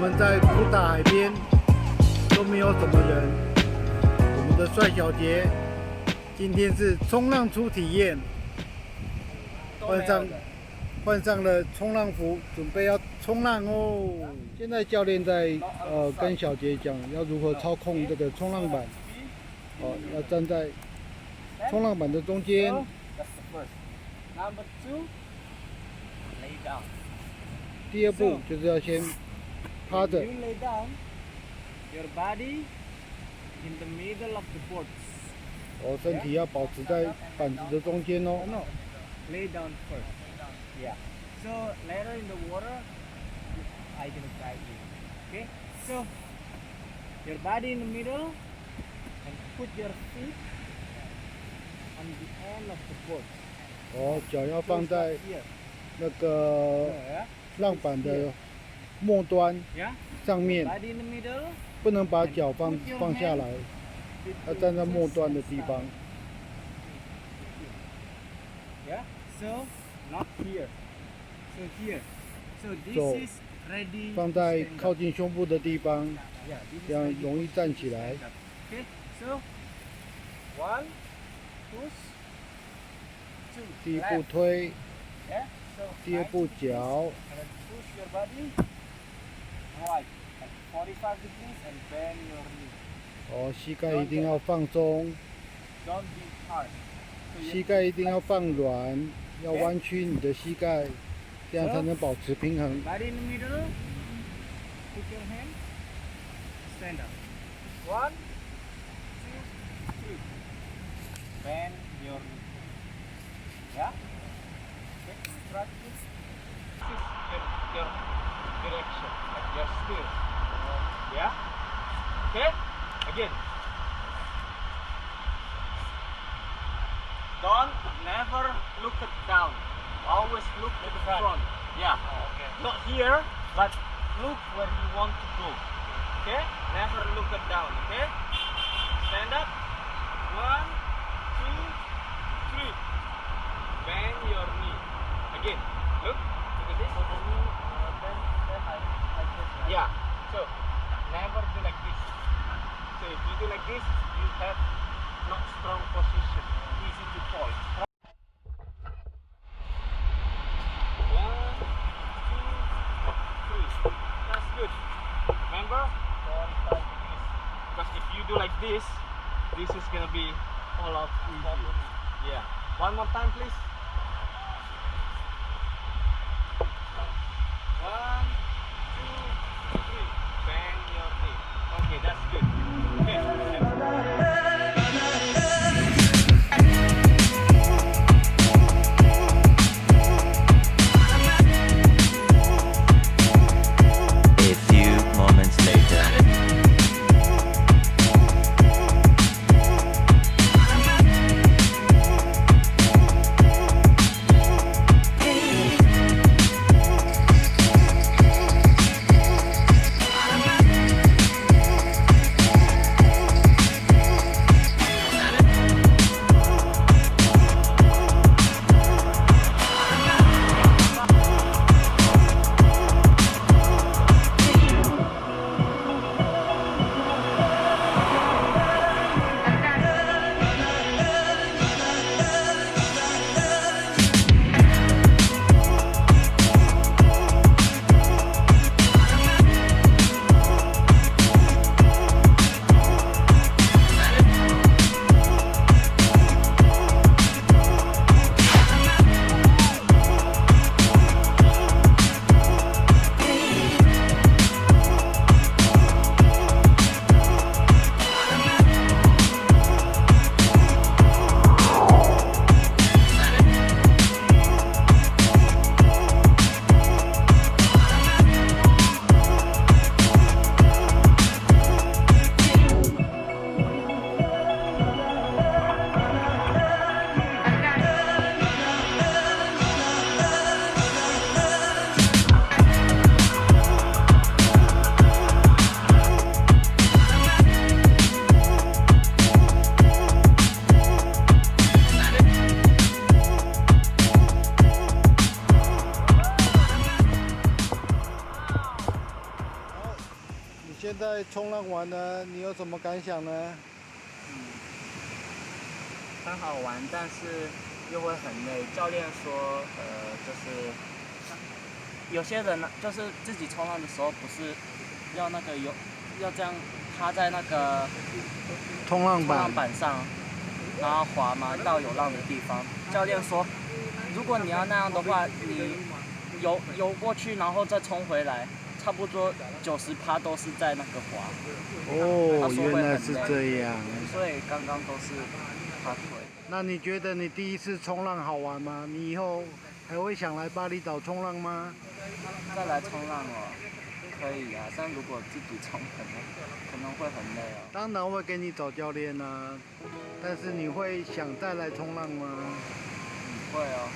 们在普塔海边都没有什么人。我们的帅小杰今天是冲浪初体验，换上了冲浪服，准备要冲浪哦。现在教练在跟小杰讲要如何操控这个冲浪板，要站在冲浪板的中间。Number 2, lay down. 第二步就是要先趴着。 You lay down, your body in the middle of the board. 身体要保持在板子的中间哦。No, lay down first. Yeah. So later in the water, I can guide you. Okay. So your body in the middle, and put your feet on the end of the board. 脚要放在 Here. 那个 Yeah. 浪板的末端 Yeah. 上面， Body in the middle. 不能把脚放下来，要站在末端的地方。 Yeah. So not here. So here. So this 手 is ready. 放 to 在 stand 靠 up. 近胸部的地方， Yeah, this is 这样 ready 容易 to 站起来。 stand up. Okay. So 1, push, 2, 第一步 left. 推， Yeah. So 第二步 90 degrees, 脚， and then push your body right at 45 degrees and bend your knee. 膝盖一定要放松， Don't be hard. So you 膝盖一定要放软，要弯曲你的膝盖，这样才能保持平衡。 body in the middle. Put your hand. Stand up. 1, 2, 3. Bend your knee. Yeah. Okay. Practice. This is your direction. Like your steer. Yeah. Okay. Again. Don't never look at down. Always look at the front. Yeah. Not here, but look where you want to go. Okay? Never look at down. Okay? Stand up. 1, 2, 3. Bend your knee. Again. Look. Look at this. Yeah. So never do like this. So if you do like this, you have not strong position. Easy to fall. 1, 2, 3. That's good. Remember? 45 degrees. Because if you do like this is gonna be all out easy. Yeah. One more time, please. 1, 2, 3. Bend your knee. Okay, that's good. Okay. A few moments later. 在冲浪完呢，你有什么感想呢？很好玩，但是又会很累。教练说，就是有些人呢，就是自己冲浪的时候，不是要那个要这样趴在那个冲浪冲浪板上，然后滑嘛，到有浪的地方。教练说，如果你要那样的话，你游过去，然后再冲回来，差不多90%都是在那个滑。哦，原来是这样。所以刚刚都是趴腿。那你觉得你第一次冲浪好玩吗？你以后还会想来巴厘岛冲浪吗？再来冲浪哦，可以啊，但如果自己冲可能会很累哦。当然会给你找教练啊，但是你会想再来冲浪吗？会哦。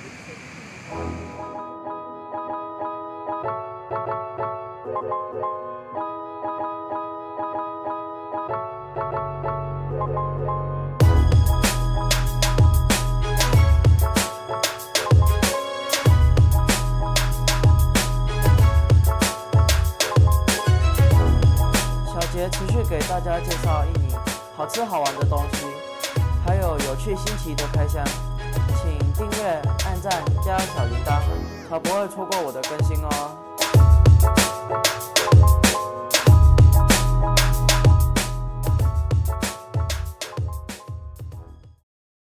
小杰持续给大家介绍印尼好吃好玩的东西，还有有趣新奇的开箱，请订阅、按赞、加小铃铛，才不会错过我的更新哦。